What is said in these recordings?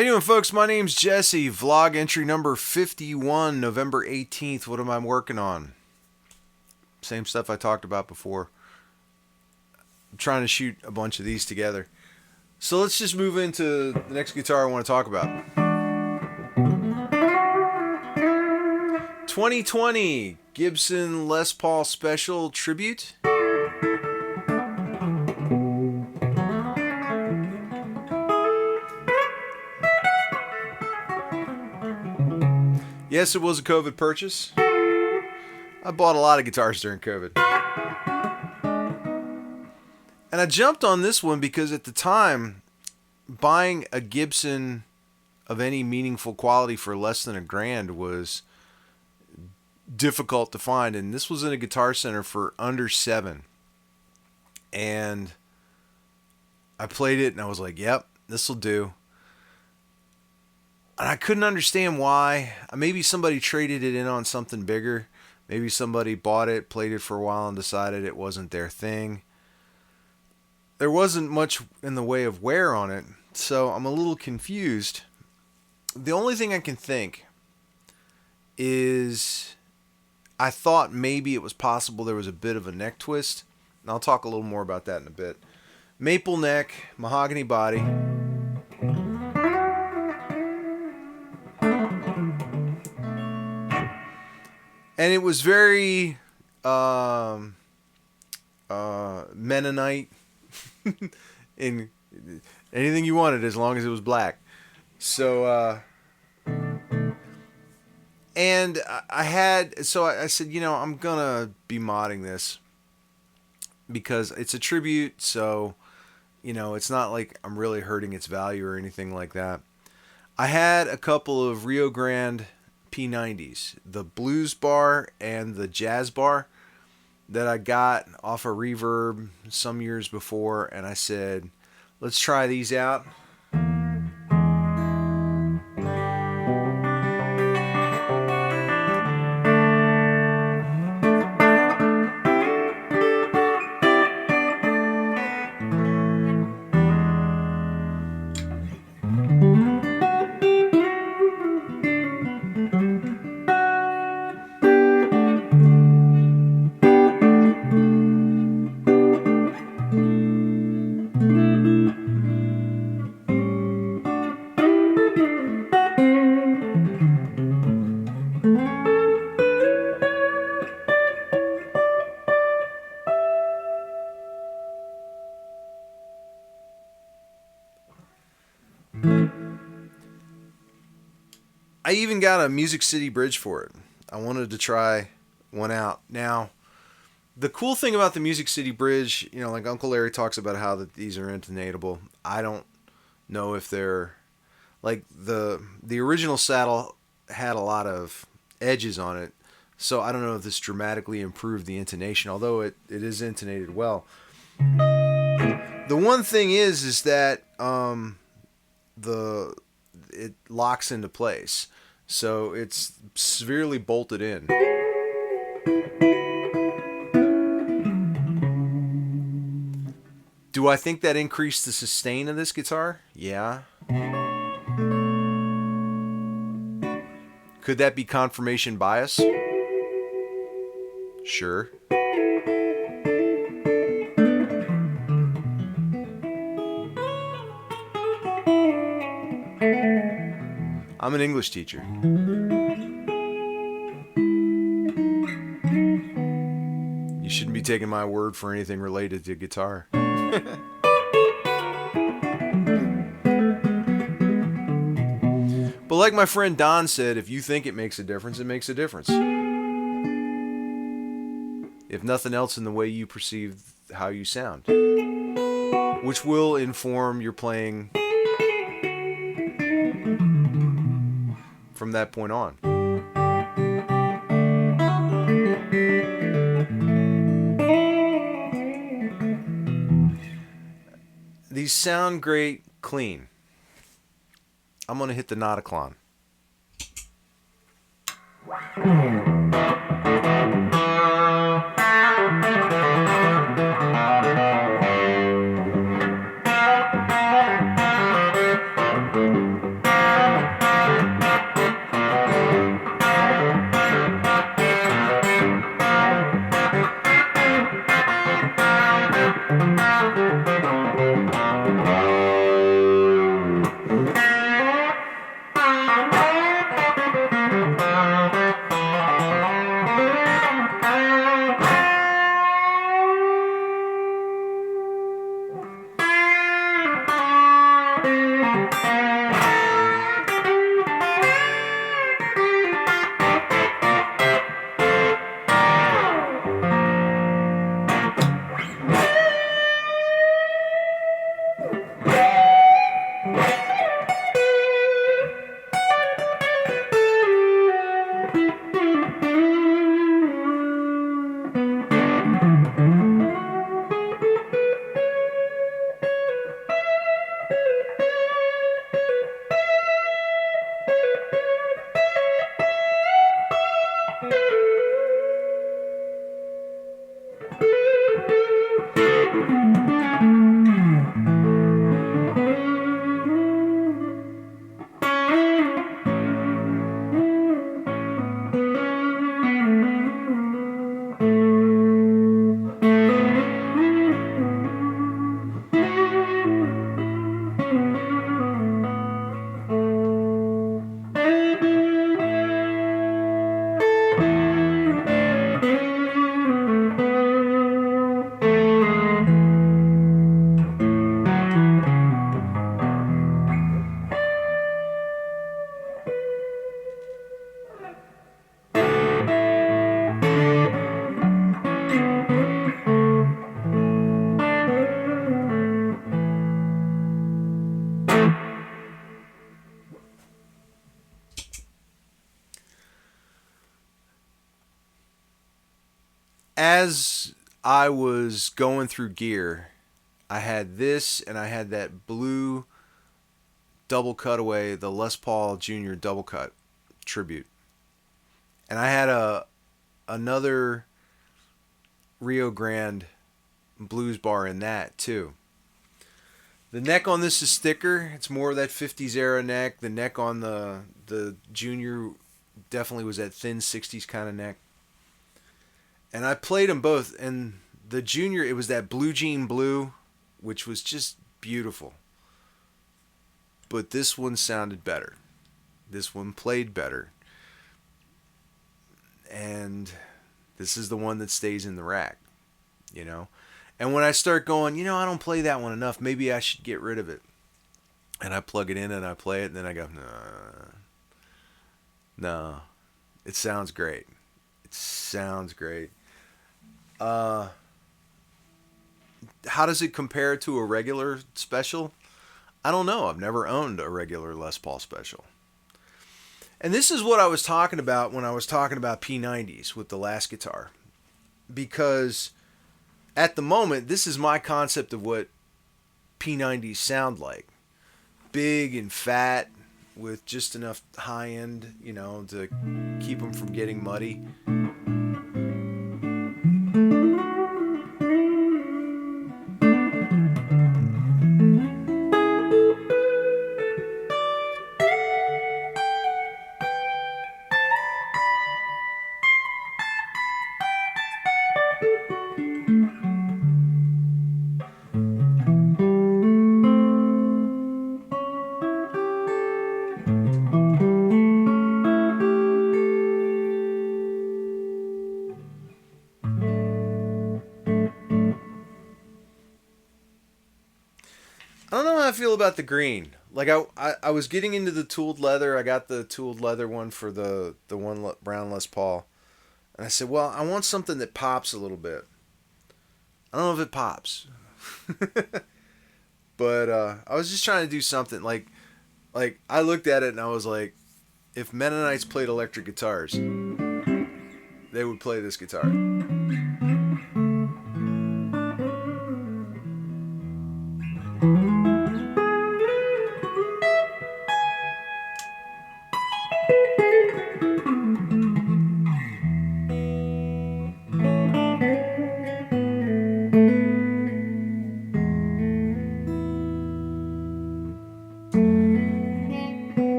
How you doing, folks? My name's Jesse. Vlog entry number 51, November 18th. What am I working on? Same stuff I talked about before. I'm trying to shoot a bunch of these together. So let's just move into the next guitar I want to talk about. 2020 Gibson Les Paul Special Tribute. Yes, it was a COVID purchase. I bought a lot of guitars during COVID. And I jumped on this one because at the time, buying a Gibson of any meaningful quality for less than $1,000 was difficult to find. And this was in a Guitar Center for under $7. And I played it and I was like, yep, this will do. And I couldn't understand why. Maybe somebody traded it in on something bigger. Maybe somebody bought it, played it for a while, and decided it wasn't their thing. There wasn't much in the way of wear on it, so I'm a little confused. The only thing I can think is I thought maybe it was possible there was a bit of a neck twist. And I'll talk a little more about that in a bit. Maple neck, mahogany body. And it was very Mennonite in anything you wanted as long as it was black. So, and I said, you know, I'm going to be modding this because it's a tribute. So, you know, it's not like I'm really hurting its value or anything like that. I had a couple of Rio Grande P90s, the blues bar and the jazz bar that I got off a Reverb some years before, and I said, let's try these out. I even got a Music City bridge for it. I wanted to try one out. Now, the cool thing about the Music City bridge, you know, like Uncle Larry talks about how that these are intonatable. I don't know if they're like the original saddle had a lot of edges on it, so I don't know if this dramatically improved the intonation, although it is intonated well. The one thing is that it locks into place, so it's severely bolted in. Do I think that increased the sustain of this guitar? Yeah. Could that be confirmation bias? Sure. I'm an English teacher. You shouldn't be taking my word for anything related to guitar. But like my friend Don said, if you think it makes a difference, it makes a difference. If nothing else, in the way you perceive how you sound, which will inform your playing from that point on. These sound great clean. I'm going to hit the Nauticlon. as I was going through gear, I had this and I had that blue double cutaway, the Les Paul Jr. double cut tribute. And I had another Rio Grande blues bar in that too. The neck on this is thicker. It's more of that 50s era neck. The neck on the Junior definitely was that thin 60s kind of neck. And I played them both. And the Junior, it was that blue jean blue, which was just beautiful. But this one sounded better. This one played better. And this is the one that stays in the rack, you know. And when I start going, I don't play that one enough. Maybe I should get rid of it. And I plug it in and I play it. And then I go, no. It sounds great. It sounds great. How does it compare to a regular special? I don't know. I've never owned a regular Les Paul special. And this is what I was talking about when I was talking about P90s with the last guitar. Because at the moment, this is my concept of what P90s sound like. Big and fat with just enough high end, to keep them from getting muddy. I don't know how I feel about the green. Like I was getting into the tooled leather. I got the tooled leather one for the one brown Les Paul. And I said, well, I want something that pops a little bit. I don't know if it pops. But I was just trying to do something like I looked at it and I was like, if Mennonites played electric guitars, they would play this guitar.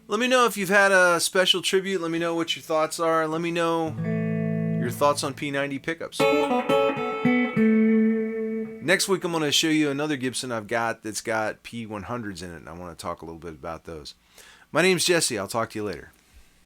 Let me know if you've had a special tribute. Let me know what your thoughts are. Let me know your thoughts on P90 pickups. Next week, I'm going to show you another Gibson I've got that's got P100s in it, and I want to talk a little bit about those. My name's Jesse. I'll talk to you later.